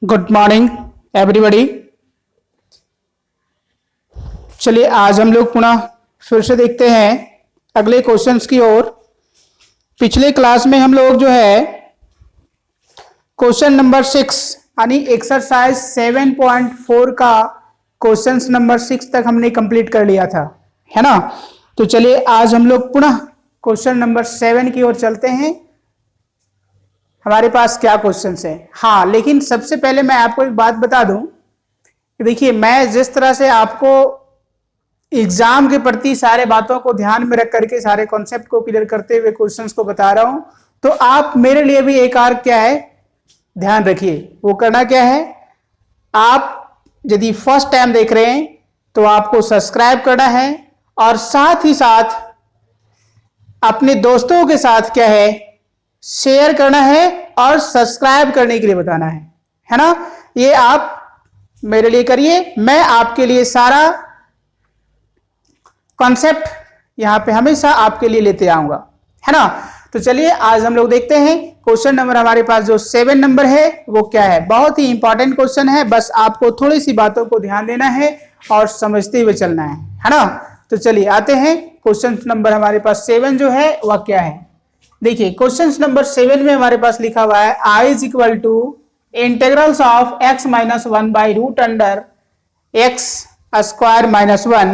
Good morning everybody. चलिए आज हम लोग पुनः फिर से देखते हैं अगले क्वेश्चंस की ओर। पिछले क्लास में हम लोग जो है क्वेश्चन नंबर 6 यानी एक्सरसाइज 7.4 का क्वेश्चंस नंबर 6 तक हमने कंप्लीट कर लिया था, है ना। तो चलिए आज हम लोग पुनः क्वेश्चन नंबर 7 की ओर चलते हैं। हमारे पास क्या क्वेश्चंस है। हाँ, लेकिन सबसे पहले मैं आपको एक बात बता दूं कि देखिए, मैं जिस तरह से आपको एग्जाम के प्रति सारे बातों को ध्यान में रख करके सारे कॉन्सेप्ट को क्लियर करते हुए क्वेश्चंस को बता रहा हूं, तो आप मेरे लिए भी एक और क्या है ध्यान रखिए। वो करना क्या है, आप यदि फर्स्ट टाइम देख रहे हैं तो आपको सब्सक्राइब करना है और साथ ही साथ अपने दोस्तों के साथ क्या है शेयर करना है और सब्सक्राइब करने के लिए बताना है ना। ये आप मेरे लिए करिए, मैं आपके लिए सारा कॉन्सेप्ट यहां पे हमेशा आपके लिए लेते आऊंगा, है ना। तो चलिए आज हम लोग देखते हैं क्वेश्चन नंबर हमारे पास जो 7 नंबर है वो क्या है। बहुत ही इंपॉर्टेंट क्वेश्चन है, बस आपको थोड़ी सी बातों को ध्यान देना है और समझते हुए चलना है ना। तो चलिए आते हैं क्वेश्चन नंबर हमारे पास 7 जो है वह क्या है। देखिए क्वेश्चन नंबर 7 में हमारे पास लिखा हुआ है I is equal to integrals of x minus 1 by root under x square minus 1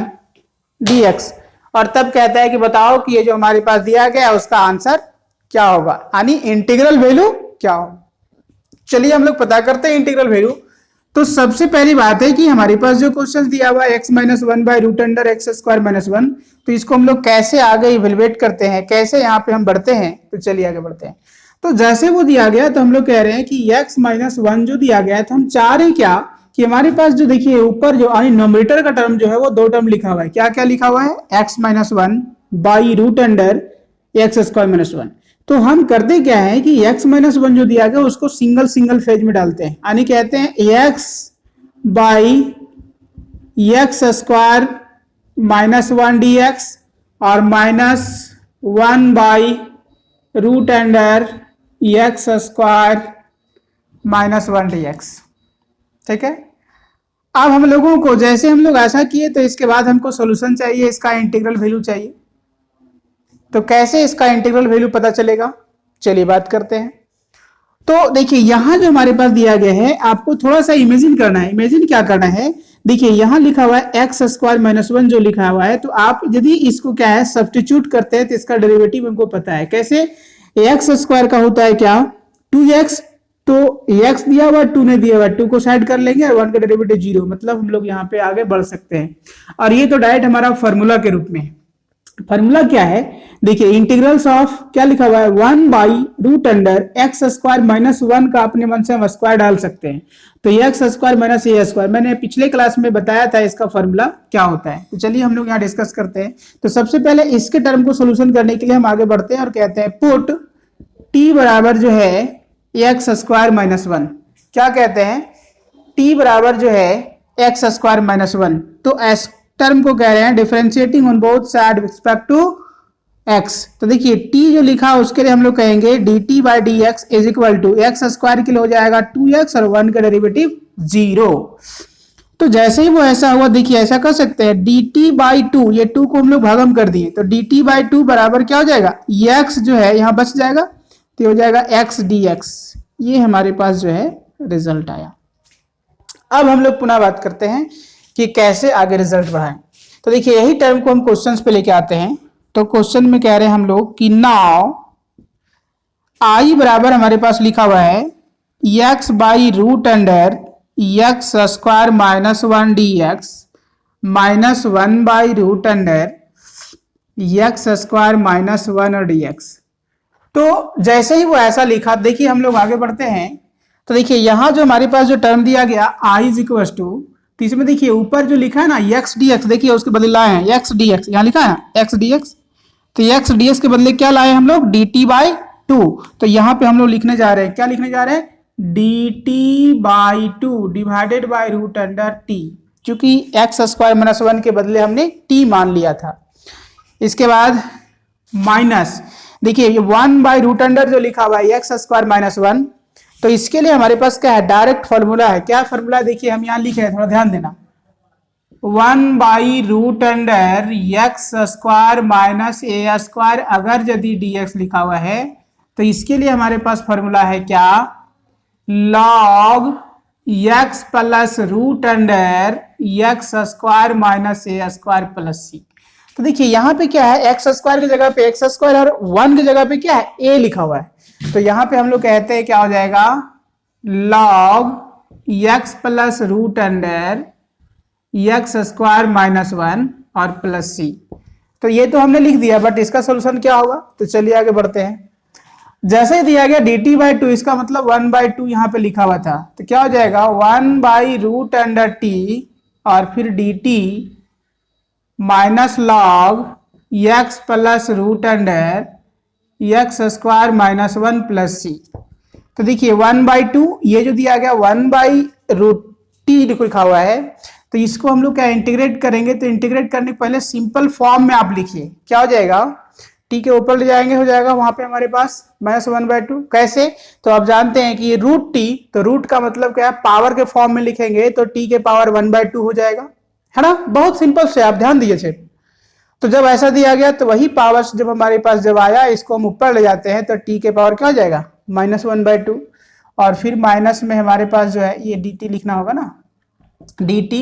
dx। और तब कहता है कि बताओ कि ये जो हमारे पास दिया गया है उसका आंसर क्या होगा, यानी इंटीग्रल वैल्यू क्या होगा। चलिए हम लोग पता करते हैं इंटीग्रल वैल्यू। तो सबसे पहली बात है कि हमारे पास जो क्वेश्चन दिया हुआ है x minus 1 by root under x square minus 1, तो इसको हम लोग कैसे आगे इवेलुएट करते हैं, कैसे यहाँ पे हम बढ़ते हैं। तो चलिए आगे बढ़ते हैं। तो जैसे वो दिया गया तो हम लोग कह रहे हैं कि x माइनस 1 जो दिया गया है, तो हम चाह रहे हैं क्या कि हमारे पास जो देखिए ऊपर जो नोमिनेटर का टर्म जो है वो दो टर्म लिखा हुआ है। क्या क्या लिखा हुआ है, x minus 1 by root under x square minus 1। तो हम करते क्या है कि x माइनस 1 जो दिया गया उसको सिंगल सिंगल फेज में डालते हैं, यानी कहते हैं x by x square minus 1 dx और minus 1 by root under x square minus 1 dx। ठीक है। अब हम लोगों को जैसे हम लोग ऐसा किए तो इसके बाद हमको सॉल्यूशन चाहिए, इसका इंटीग्रल वैल्यू चाहिए। तो कैसे इसका इंटीग्रल वैल्यू पता चलेगा, चलिए बात करते हैं। तो देखिए यहां जो हमारे पास दिया गया है आपको थोड़ा सा इमेजिन करना है। इमेजिन क्या करना है, देखिए यहां लिखा हुआ है एक्स स्क्वायर माइनस 1 जो लिखा हुआ है, तो आप यदि इसको क्या है सब्स्टिट्यूट करते हैं तो इसका डेरिवेटिव हमको पता है। कैसे, एक्स स्क्वायर का होता है क्या 2x, तो x दिया हुआ 2 ने दिया हुआ 2 को साइड कर लेंगे और 1 का डेरिवेटिव 0, मतलब हम लोग यहाँ पे आगे बढ़ सकते हैं। और ये तो डायरेक्ट हमारा फॉर्मूला के रूप में। फॉर्मूला क्या है, देखिए इंटीग्रल्स ऑफ क्या लिखा हुआ है 1 by root under x square minus 1 का अपने मन से हम स्क्वायर डाल सकते हैं। तो x square minus a square, मैंने पिछले क्लास में बताया था इसका फॉर्मूला क्या होता है। तो चलिए हम लोग यहाँ डिस्कस करते हैं। तो सबसे पहले इसके टर्म को सोल्यूशन करने के लिए हम आगे बढ़ते हैं और कहते हैं पुट टी बराबर जो है एक्स स्क्वायर माइनस 1। क्या कहते हैं, टी बराबर जो है एक्स स्क्वायर माइनस 1। तो एस टर्म को कह रहे हैं differentiating on both side with respect to x। तो देखिए t जो लिखा उसके लिए हम लोग कहेंगे dt by d x is equal to x square के लिए हो जाएगा 2x और 1 का डेरिवेटिव 0। तो जैसे ही वो ऐसा हुआ, देखिए ऐसा कर सकते हैं dt बाई 2, ये 2 को हम लोग भागम कर दिए, तो dt बाई 2 बराबर क्या हो जाएगा, x जो है यहाँ बच जाएगा तो हो जाएगा x dx। ये हमारे पास जो है रिजल्ट आया। अब हम लोग पुनः बात करते हैं कि कैसे आगे रिजल्ट बढ़ाएं। तो देखिए यही टर्म को हम क्वेश्चंस पे लेके आते हैं। तो क्वेश्चन में कह रहे हैं हम लोग कि नाउ आई बराबर हमारे पास लिखा हुआ है x by root under x square minus 1 dx minus 1 by root under x square minus 1 और dx। तो जैसे ही वो ऐसा लिखा, देखिए हम लोग आगे बढ़ते हैं। तो देखिए यहां जो हमारे पास जो टर्म दिया गया i इज इक्वल टू, तो इसमें देखिए ऊपर जो लिखा है ना x dx, देखिए उसके बदले लाए हैं x dx, यहाँ लिखा है x dx, तो x dx के बदले क्या लाए हम लोग dt बाई 2। तो यहाँ पे हम लोग लिखने जा रहे हैं, क्या लिखने जा रहे हैं, dt by 2 divided by root under t, क्योंकि एक्स स्क्वायर माइनस 1 के बदले हमने t मान लिया था। इसके बाद माइनस, देखिए ये 1 बाई रूट अंडर जो लिखा हुआ है एक्स स्क्वायर माइनस 1, तो इसके लिए हमारे पास क्या है, डायरेक्ट फॉर्मूला है। क्या फॉर्मूला देखिए हम यहाँ लिखे हैं, थोड़ा ध्यान देना। 1/√अंडर x square minus a square, अगर यदि dx लिखा हुआ है तो इसके लिए हमारे पास फॉर्मूला है क्या, log x plus root under x square minus a square plus सी। तो देखिए यहाँ पे क्या है, एक्स स्क्वायर की जगह पे एक्स स्क्वायर और 1 की जगह पे क्या है, ए लिखा हुआ है। तो यहाँ पे हम लोग कहते हैं क्या हो जाएगा, log x plus root under x square minus 1 और प्लस सी। तो ये तो हमने लिख दिया, बट इसका सोल्यूशन क्या होगा, तो चलिए आगे बढ़ते हैं। जैसे ही दिया गया dt/2, इसका मतलब 1/2 यहाँ पे लिखा हुआ था, तो क्या हो जाएगा 1/√t और फिर dt minus log x plus root under x square minus 1 plus सी। तो देखिए 1/2, ये जो दिया गया 1/√t लिखा हुआ है, तो इसको हम लोग क्या इंटीग्रेट करेंगे, तो इंटीग्रेट करने के पहले सिंपल फॉर्म में आप लिखिए, क्या हो जाएगा, टी के ऊपर ले जाएंगे, हो जाएगा वहां पे हमारे पास -1/2। कैसे, तो आप जानते हैं कि ये √t, तो रूट का मतलब क्या है, पावर के फॉर्म में लिखेंगे तो t के पावर 1/2 हो जाएगा, है ना। बहुत सिंपल से, आप ध्यान दीजिए। तो जब ऐसा दिया गया तो वही पावर जब हमारे पास जब आया, इसको हम ऊपर ले जाते हैं तो t के पावर क्या हो जाएगा, -1/2, और फिर माइनस में हमारे पास जो है ये dt लिखना होगा ना, dt,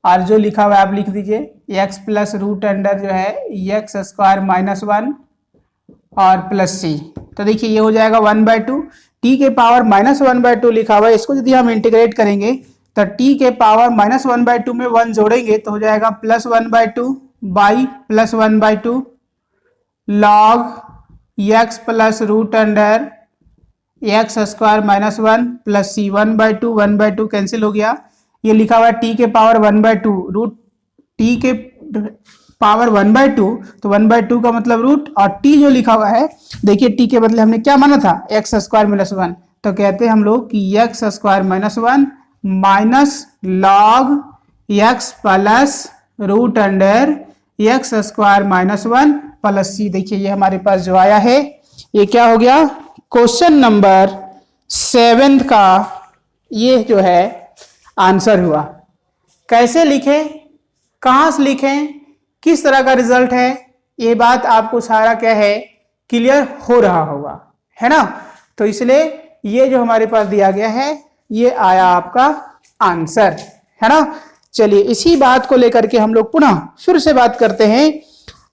और जो लिखा हुआ है आप लिख दीजिए x प्लस रूट अंडर जो है एक्स स्क्वायर माइनस 1 और प्लस सी। तो देखिए ये हो जाएगा 1/2, t के पावर -1/2 लिखा हुआ है, इसको यदि हम इंटीग्रेट करेंगे तो t के पावर -1/2 में 1 जोड़ेंगे तो हो जाएगा +1/2 by +1/2 log x plus root under x square minus 1 plus सी। 1/2 कैंसिल हो गया, ये लिखा हुआ है t के पावर 1/2, रूट t के पावर 1/2, तो 1/2 का मतलब रूट, और t जो लिखा हुआ है, देखिए t के बदले हमने क्या माना था, एक्स स्क्वायर माइनस 1, तो कहते हैं हम लोग कि x square minus 1 minus log x plus root under x square minus 1 plus सी। देखिए ये हमारे पास जो आया है, ये क्या हो गया, क्वेश्चन नंबर 7 का ये जो है आंसर हुआ। कैसे लिखें, कहां से लिखें, किस तरह का रिजल्ट है, ये बात आपको सारा क्या है, क्लियर हो रहा होगा, है ना। तो इसलिए ये जो हमारे पास दिया गया है, ये आया आपका आंसर, है ना। चलिए इसी बात को लेकर के हम लोग पुनः फिर से बात करते हैं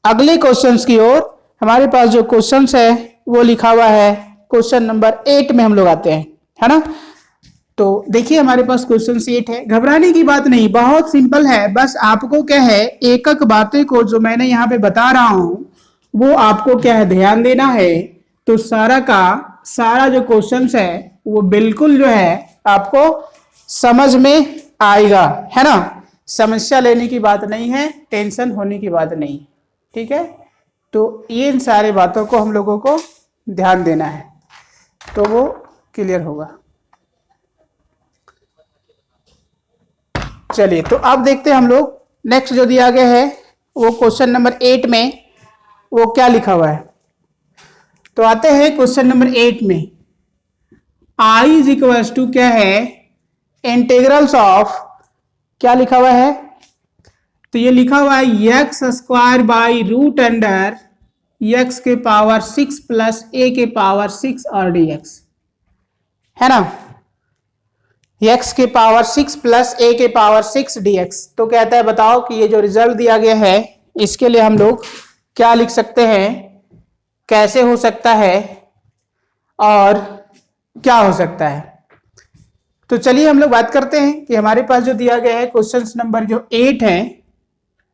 अगले क्वेश्चंस की ओर। हमारे पास जो क्वेश्चंस है वो लिखा हुआ है क्वेश्चन नंबर 8 में हम लोग आते हैं, है ना। तो देखिए हमारे पास क्वेश्चन 8 है, घबराने की बात नहीं, बहुत सिंपल है। बस आपको क्या है, एक एक बातें को जो मैंने यहाँ पे बता रहा हूं वो आपको क्या है, ध्यान देना है। तो सारा का सारा जो क्वेश्चंस है वो बिल्कुल जो है आपको समझ में आएगा, है ना। समस्या लेने की बात नहीं है, टेंशन होने की बात नहीं, ठीक है। तो ये इन सारे बातों को हम लोगों को ध्यान देना है, तो वो क्लियर होगा। चलिए तो अब देखते हैं हम लोग नेक्स्ट जो दिया गया है वो क्वेश्चन नंबर 8 में वो क्या लिखा हुआ है। तो आते हैं क्वेश्चन नंबर 8 में, i इज इक्वल्स टू क्या है, इंटीग्रल्स ऑफ, क्या लिखा हुआ है, तो ये लिखा हुआ है x square by root under x के पावर 6 प्लस ए के पावर 6 और dx, है ना, x के पावर 6 प्लस a के पावर 6 dx। तो कहता है बताओ कि ये जो रिजल्ट दिया गया है इसके लिए हम लोग क्या लिख सकते हैं, कैसे हो सकता है और क्या हो सकता है। तो चलिए हम लोग बात करते हैं कि हमारे पास जो दिया गया है क्वेश्चन नंबर जो 8 है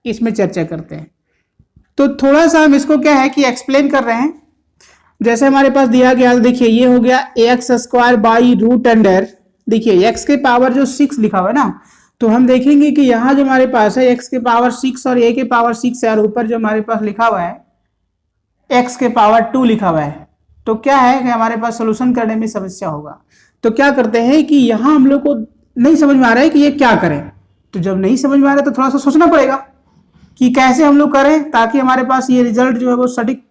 इसमें चर्चा करते हैं। तो थोड़ा सा हम इसको क्या है कि एक्सप्लेन कर रहे हैं। जैसे हमारे पास दिया गया, देखिए ये हो गया x square by root under, देखिए x के पावर जो 6 लिखा हुआ है ना, तो हम देखेंगे कि यहाँ जो हमारे पास है x के पावर 6 और a के पावर 6 है, और ऊपर जो हमारे पास लिखा हुआ है x के पावर 2 लिखा हुआ है। तो क्या है कि हमारे पास सोल्यूशन करने में समस्या होगा। तो क्या करते हैं कि यहाँ हम लोग को नहीं समझ में आ रहा है कि ये क्या करें। तो जब नहीं समझ में आ रहा है तो थोड़ा सा सोचना पड़ेगा कि कैसे हम लोग करें ताकि हमारे पास ये रिजल्ट जो है वो सटीक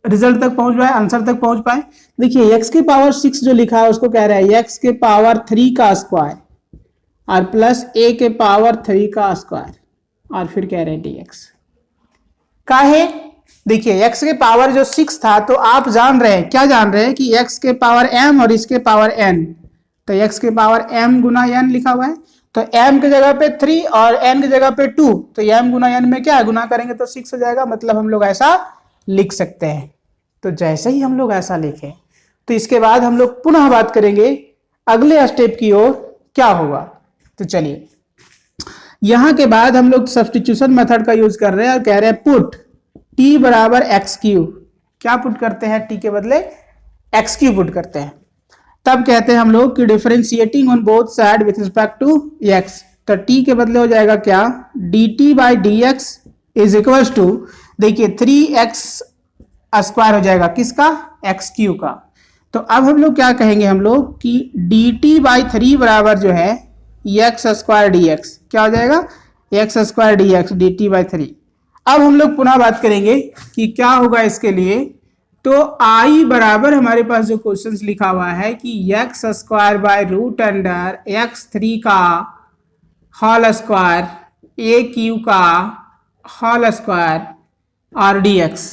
रिजल्ट तक पहुंच पाए, आंसर तक पहुंच पाए। देखिए x के पावर 6 जो लिखा है उसको कह रहा है x के पावर 3 का स्क्वायर और प्लस a के पावर 3 का स्क्वायर और फिर कह रहे हैं dx का है। देखिए x के पावर जो 6 था तो आप जान रहे हैं, क्या जान रहे हैं कि x के पावर m और इसके पावर n, तो x के पावर m गुना n लिखा हुआ है, तो m की जगह पे 3 और n की जगह पे 2, तो m गुना n में क्या है, गुना करेंगे तो 6 हो जाएगा, मतलब हम लोग ऐसा लिख सकते हैं। तो जैसे ही हम लोग ऐसा लिखें तो इसके बाद हम लोग पुनः बात करेंगे अगले स्टेप की ओर क्या होगा। तो चलिए, यहां के बाद हम लोग सब्स्टिट्यूशन मेथड का यूज कर रहे हैं और कह रहे हैं पुट t बराबर एक्स क्यूब। क्या पुट करते हैं, t के बदले एक्स क्यूब पुट करते हैं। तब कहते हैं हम लोग कि differentiating on both side with respect to x, तो t के बदले हो जाएगा क्या, dt by d x is equal to, देखिए 3x स्क्वायर हो जाएगा किसका, एक्स क्यू का। तो अब हम लोग क्या कहेंगे, हम लोग कि dt बाई 3 बराबर जो है एक्स स्क्वायर डी एक्स, क्या हो जाएगा, x square d x dt by 3। अब हम लोग पुनः बात करेंगे कि क्या होगा इसके लिए। तो i बराबर हमारे पास जो क्वेश्चंस लिखा हुआ है कि x square by root under x3 का होल स्क्वायर ए क्यू का होल स्क्वायर और dx,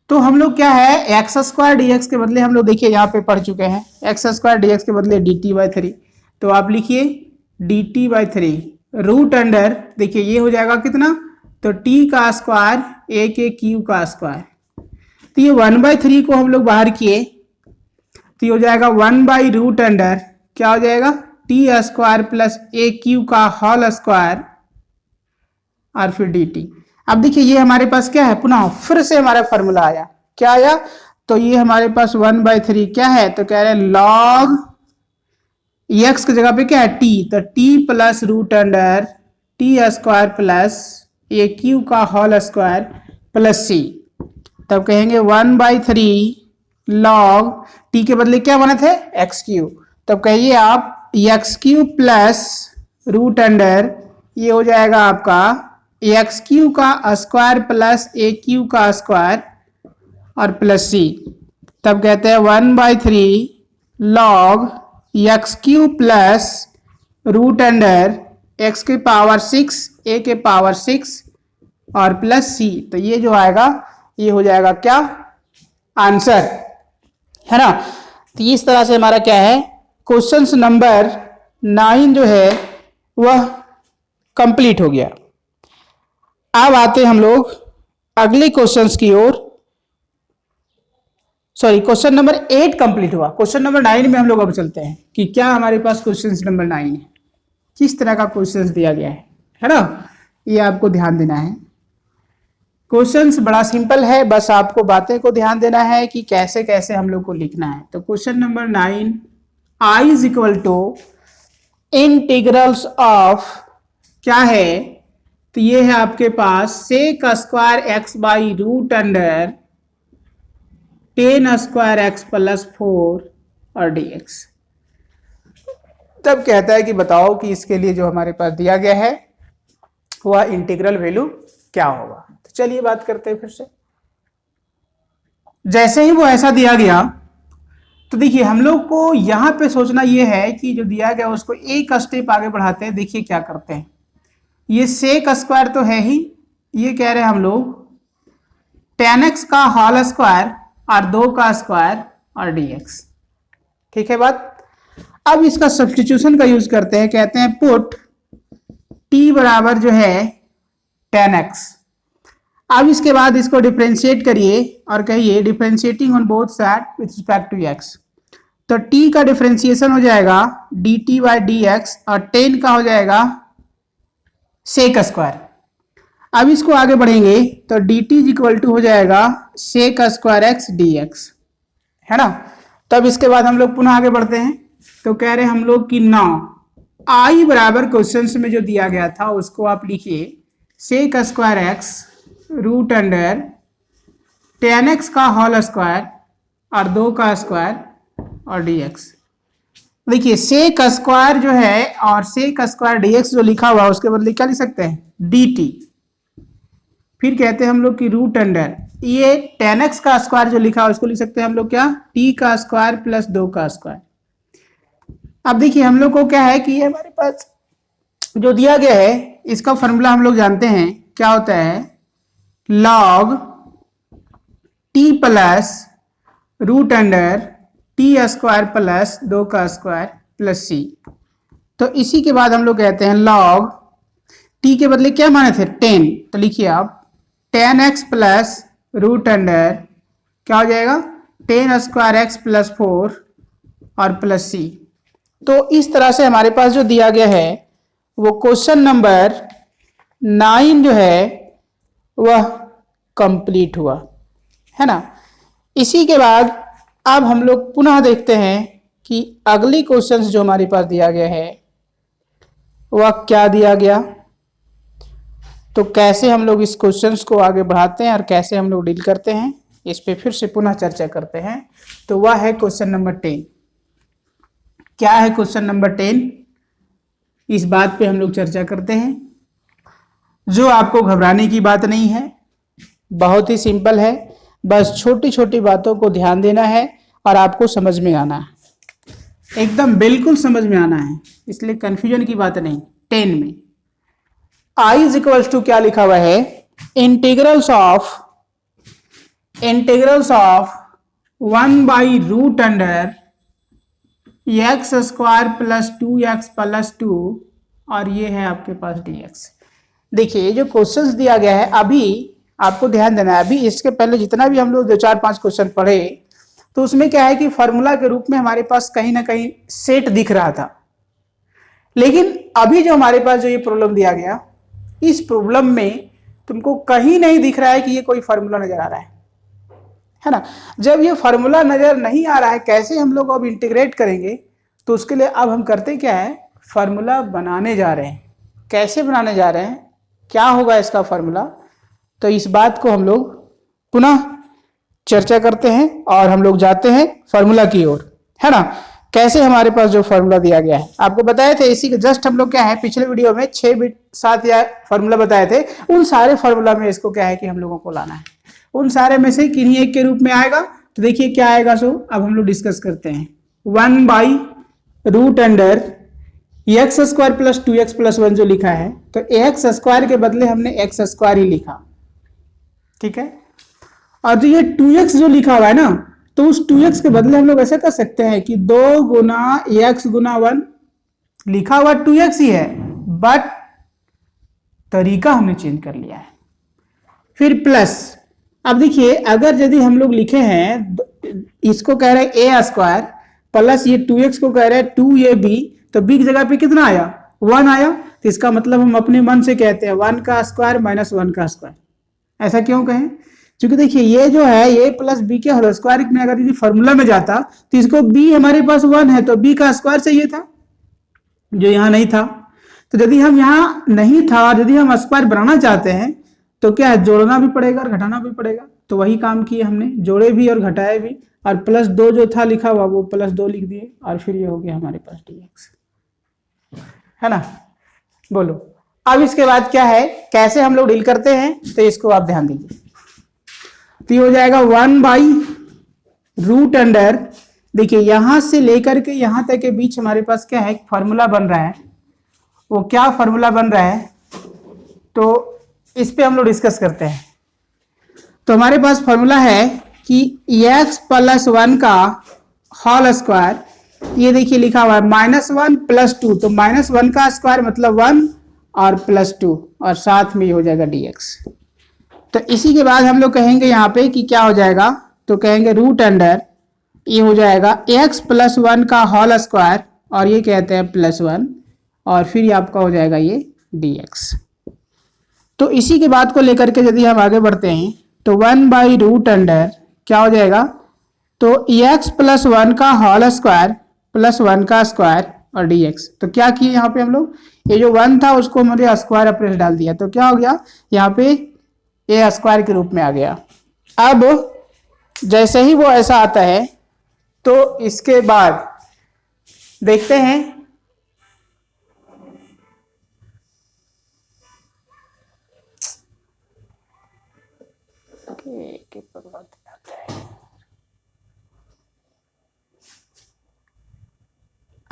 तो हम लोग क्या है एक्स स्क्वायर dx के बदले हम लोग देखिए यहाँ पे पढ़ चुके हैं, एक्स स्क्वायर dx के बदले dt बाई 3, तो आप लिखिए dt बाई 3 रूट अंडर, देखिए ये हो जाएगा कितना, तो t का स्क्वायर a के क्यू का स्क्वायर, तो ये 1/3 को हम लोग बाहर किए तो ये हो जाएगा 1/रूट अंडर, क्या हो जाएगा, T square plus a Q का होल स्क्वायर और फिर dt। अब देखिए ये हमारे पास क्या है, पुनः फिर से हमारा फॉर्मूला आया, क्या आया, तो ये हमारे पास 1/3 क्या है, तो कह रहे हैं log x की जगह पे क्या है t, तो t plus root under t square plus a Q का होल स्क्वायर प्लस c, तब कहेंगे 1/3 log t के बदले क्या बने थे एक्स क्यू, तब कहिए आप x cube plus root under, ये हो जाएगा आपका एक्स क्यू का स्क्वायर प्लस ए क्यू का स्क्वायर और प्लस c, तब कहते हैं 1/3 log x cube plus root under x के पावर 6 ए के पावर 6 और प्लस c, तो ये जो आएगा ये हो जाएगा क्या, आंसर है ना। तो इस तरह से हमारा क्या है, क्वेश्चन नंबर 9 जो है वह कंप्लीट हो गया। अब आते हम लोग अगले क्वेश्चंस की ओर, सॉरी क्वेश्चन नंबर 8 कंप्लीट हुआ, क्वेश्चन नंबर 9 में हम लोग अब चलते हैं कि क्या हमारे पास क्वेश्चन नंबर 9 है, किस तरह का क्वेश्चन दिया गया है ना, ये आपको ध्यान देना है। क्वेश्चंस बड़ा सिंपल है, बस आपको बातें को ध्यान देना है कि कैसे कैसे हम लोग को लिखना है। तो question number 9, i is equal to integrals of, क्या है, तो ये है आपके पास sec square x by root under 10 square x plus 4 और dx। तब कहता है कि बताओ कि इसके लिए जो हमारे पास दिया गया है वह इंटीग्रल वैल्यू क्या होगा। तो चलिए बात करते हैं फिर से। जैसे ही वो ऐसा दिया गया तो देखिए हम लोग को यहां पे सोचना यह है कि जो दिया गया उसको एक स्टेप आगे बढ़ाते हैं। देखिए क्या करते हैं, ये सेक स्क्वायर तो है ही, ये कह रहे हैं हम लोग 10x का होल स्क्वायर और 2 का स्क्वायर और dx, ठीक है बात। अब इसका सब्स्टिट्यूशन का यूज करते हैं, कहते हैं पुट t बराबर जो है 10x। अब इसके बाद इसको डिफरेंशिएट करिए और कहिए differentiating on both side with respect to x, तो t का डिफरेंशिएशन हो जाएगा dt बाई डी एक्स और 10 का हो जाएगा सेक स्क्वायर। अब इसको आगे बढ़ेंगे तो dt इक्वल टू हो जाएगा sec square x d x, है ना। तब इसके बाद हम लोग पुनः आगे बढ़ते हैं, तो कह रहे हैं हम लोग कि 9 i बराबर क्वेश्चन में जो दिया गया था उसको आप लिखिए sec square x root under 10x का होल स्क्वायर और 2 का स्क्वायर और dx। देखिए सेक स्क्वायर जो है और सेक स्क्वायर dx जो लिखा हुआ है उसके बदले क्या लिख सकते हैं dt। फिर कहते हैं हम लोग कि रूट अंडर ये 10x का स्क्वायर जो लिखा है उसको लिख सकते हैं हम लोग क्या, t का स्क्वायर प्लस 2 का स्क्वायर। अब देखिए हम लोग को क्या है कि हमारे पास जो दिया गया है इसका फॉर्मूला हम लोग जानते हैं क्या होता है, log t plus root under t square plus 2 का स्क्वायर प्लस c। तो इसी के बाद हम लोग कहते हैं log t के बदले क्या माने थे 10, तो लिखिए आप 10x प्लस रूट अंडर क्या हो जाएगा 10 स्क्वायर x प्लस 4 और प्लस c। तो इस तरह से हमारे पास जो दिया गया है वो क्वेश्चन नंबर 9 जो है वह कंप्लीट हुआ है ना। इसी के बाद अब हम लोग पुनः देखते हैं कि अगली क्वेश्चंस जो हमारे पास दिया गया है वह क्या दिया गया, तो कैसे हम लोग इस क्वेश्चंस को आगे बढ़ाते हैं और कैसे हम लोग डील करते हैं इस पे फिर से पुनः चर्चा करते हैं। तो वह है क्वेश्चन नंबर 10। क्या है क्वेश्चन नंबर 10, इस बात पे हम लोग चर्चा करते हैं। जो आपको घबराने की बात नहीं है, बहुत ही सिंपल है, बस छोटी छोटी बातों को ध्यान देना है और आपको समझ में आना है, एकदम बिल्कुल समझ में आना है, इसलिए कंफ्यूजन की बात नहीं। 10 में i इज इक्वल्स टू क्या लिखा हुआ है, integrals of 1 by root under x square plus 2x plus 2 और ये है आपके पास dx। देखिए जो क्वेश्चंस दिया गया है अभी आपको ध्यान देना है, अभी इसके पहले जितना भी हम लोग 2-4-5 क्वेश्चन पढ़े तो उसमें क्या है कि फॉर्मूला के रूप में हमारे पास कहीं ना कहीं सेट दिख रहा था, लेकिन अभी जो हमारे पास जो ये प्रॉब्लम दिया गया इस प्रॉब्लम में तुमको कहीं नहीं दिख रहा है कि ये कोई फॉर्मूला नजर आ रहा है ना। जब ये फॉर्मूला नजर नहीं आ रहा है कैसे हम लोग अब इंटीग्रेट करेंगे, तो उसके लिए अब हम करते क्या है, फॉर्मूला बनाने जा रहे हैं। कैसे बनाने जा रहे हैं, क्या होगा इसका फॉर्मूला, तो इस बात को हम लोग पुनः चर्चा करते हैं और हम लोग जाते हैं फॉर्मूला की ओर, है ना। कैसे हमारे पास जो फॉर्मूला दिया गया है आपको बताए थे, इसी के जस्ट हम लोग क्या है पिछले वीडियो में 6-7 या फॉर्मूला बताए थे, उन सारे फॉर्मूला में इसको क्या है कि हम लोगों को लाना है, उन सारे में से किन्हीं एक के रूप में आएगा। तो देखिए क्या आएगा, सो अब हम लोग डिस्कस करते हैं। 1 by root under x square plus 2x plus 1 जो लिखा है, तो एक्स स्क्वायर के बदले हमने एक्स स्क्वायर ही लिखा, ठीक है। और जो ये 2x जो लिखा हुआ है ना, तो उस 2x के बदले हम लोग ऐसा कर सकते हैं कि 2 गुना x गुना 1, लिखा हुआ 2x ही है बट तरीका हमने चेंज कर लिया है। फिर प्लस, अब देखिए अगर यदि हम लोग लिखे हैं इसको कह रहे हैं a स्क्वायर प्लस ये 2x को कह रहे हैं 2ab, तो b की जगह पे कितना आया 1 आया, तो इसका मतलब हम अपने मन से कहते हैं 1 का स्क्वायर माइनस 1 का स्क्वायर। ऐसा क्यों कहें, क्योंकि देखिए ये जो है ये प्लस बी के होल स्क्वायर में अगर यदि फॉर्मूला में जाता तो इसको b हमारे पास 1 है तो b का स्क्वायर चाहिए था, जो यहाँ नहीं था। तो यदि हम यहाँ नहीं था और यदि हम स्क्वायर बनाना चाहते हैं तो क्या है, जोड़ना भी पड़ेगा और घटाना भी पड़ेगा, तो वही काम किए हमने, जोड़े भी और घटाए भी, और प्लस 2 जो था लिखा हुआ वो प्लस 2 लिख दिए और फिर ये हो गया हमारे पास dx, है ना। बोलो अब इसके बाद क्या है, कैसे हम लोग डील करते हैं, तो इसको आप ध्यान दीजिए। तो ये हो जाएगा 1 बाई रूट अंडर, देखिए यहां से लेकर के यहां तक के बीच हमारे पास क्या है, फॉर्मूला बन रहा है। वो क्या फॉर्मूला बन रहा है, तो इस पे हम लोग डिस्कस करते हैं। तो हमारे पास फॉर्मूला है कि x प्लस 1 का होल स्क्वायर, ये देखिए लिखा हुआ है -1 प्लस 2, तो -1 का स्क्वायर मतलब 1 और प्लस 2 और साथ में ये हो जाएगा dx। तो इसी के बाद हम लोग कहेंगे यहाँ पे कि क्या हो जाएगा, तो कहेंगे रूट अंडर ये हो जाएगा x प्लस 1 का होल स्क्वायर और ये कहते हैं प्लस 1 और फिर ये आपका हो जाएगा ये dx। तो इसी के बाद को लेकर के यदि हम आगे बढ़ते हैं तो 1 बाई रूट अंडर क्या हो जाएगा, तो x प्लस 1 का होल स्क्वायर प्लस 1 का स्क्वायर और dx। तो क्या किए यहाँ पे हम लोग, ये जो 1 था उसको हमारे स्क्वायर अप्रेस डाल दिया, तो क्या हो गया यहाँ पे a स्क्वायर के रूप में आ गया। अब जैसे ही वो ऐसा आता है तो इसके बाद देखते हैं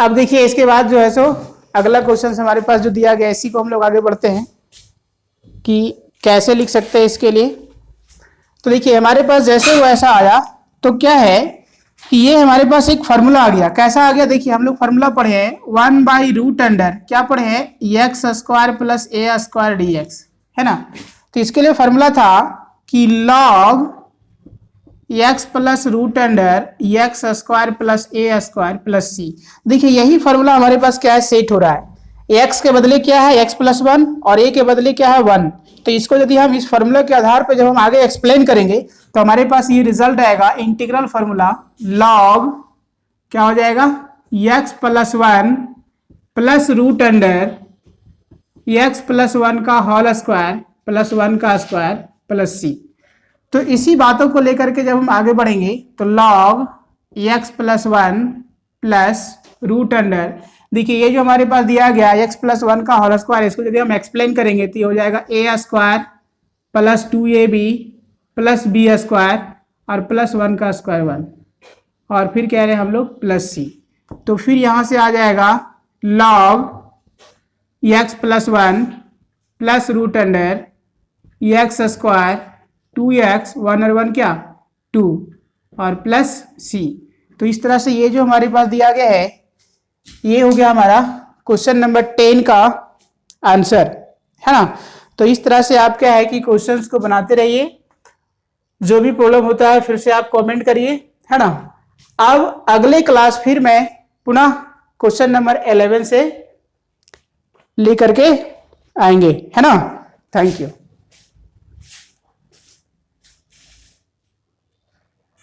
अब देखिए इसके बाद जो है सो अगला क्वेश्चन हमारे पास जो दिया गया, इसी को हम लोग आगे बढ़ते हैं कि कैसे लिख सकते हैं इसके लिए। तो देखिए हमारे पास जैसे वो ऐसा आया तो क्या है कि ये हमारे पास एक फार्मूला आ गया। कैसा आ गया, देखिए हम लोग फार्मूला पढ़े हैं 1/√अंडर क्या पढ़े हैं, x square plus a square d x, है ना। तो इसके लिए फार्मूला था कि log x plus root under x square plus a square plus सी। देखिए यही फार्मूला हमारे पास क्या है, सेट हो रहा है। एक्स के बदले क्या है x+1 और a के बदले क्या है 1। तो इसको यदि हम इस फार्मूला के आधार पर जब हम आगे एक्सप्लेन करेंगे तो हमारे पास ये रिजल्ट आएगा, इंटीग्रल फार्मूला log क्या हो जाएगा, x+1 plus root under x+1 का होल स्क्वायर प्लस 1 का स्क्वायर प्लस सी। तो इसी बातों को लेकर के जब हम आगे बढ़ेंगे तो log x+1 plus root under, देखिए ये जो हमारे पास दिया गया x+1 का होल स्क्वायर, इसको यदि हम एक्सप्लेन करेंगे तो ये हो जाएगा a square plus 2ab plus b square और प्लस 1 का स्क्वायर 1 और फिर कह रहे हैं हम लोग प्लस c। तो फिर यहाँ से आ जाएगा log x+1 plus root under x square 2x 1 और 1 क्या 2 और प्लस c। तो इस तरह से ये जो हमारे पास दिया गया है ये हो गया हमारा क्वेश्चन नंबर 10 का आंसर, है ना। तो इस तरह से आप क्या है कि क्वेश्चंस को बनाते रहिए, जो भी प्रॉब्लम होता है फिर से आप कमेंट करिए, है ना। अब अगले क्लास फिर मैं पुनः क्वेश्चन नंबर 11 से लेकर के आएंगे, है ना। Thank you.